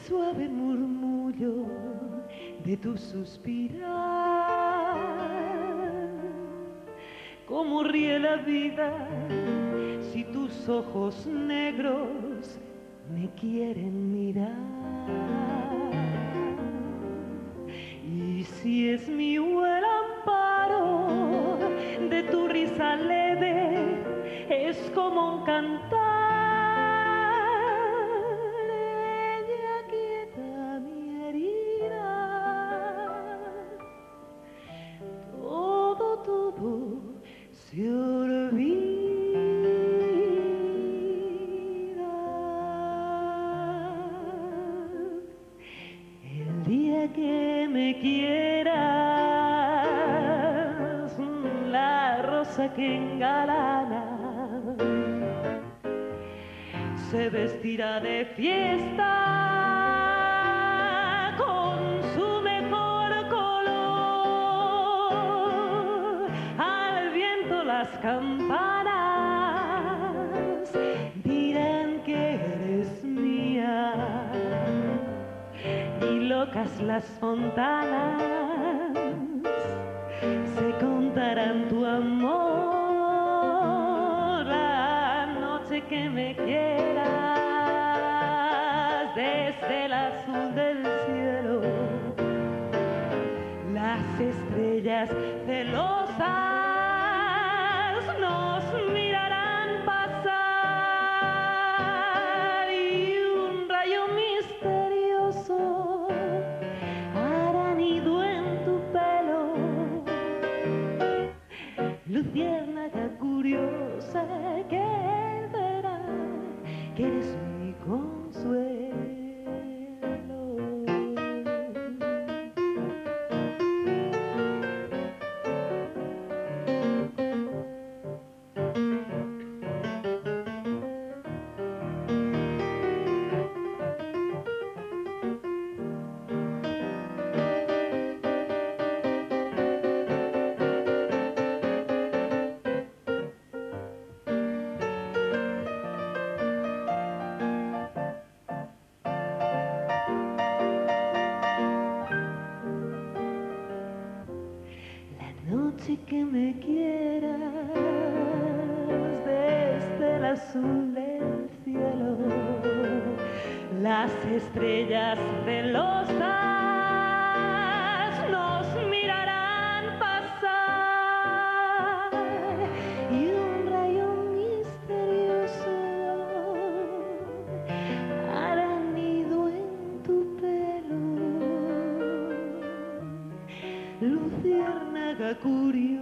suave murmullo de tu suspirar, cómo ríe la vida si tus ojos negros me quieren mirar. Y si es mi el amparo de tu risa leve, es como un cantar. Ella quieta mi herida, todo se olvida. El día que me quieras, la rosa que engalana se vestirá de fiesta con su mejor color. Al viento las campanas dirán que eres mía, y locas las fontanas se contarán tu amor. La noche que me quieras, desde el azul del cielo, las estrellas celosas nos mirarán pasar, y un rayo misterioso hará nido en tu pelo. Luciérnaga curiosa que verá que eres mi consuelo. Noche que me quieras, desde el azul del cielo, las estrellas celosas nos mirarán pasar, y un rayo misterioso hará nido en tu pelo. Luciérnaga curiosa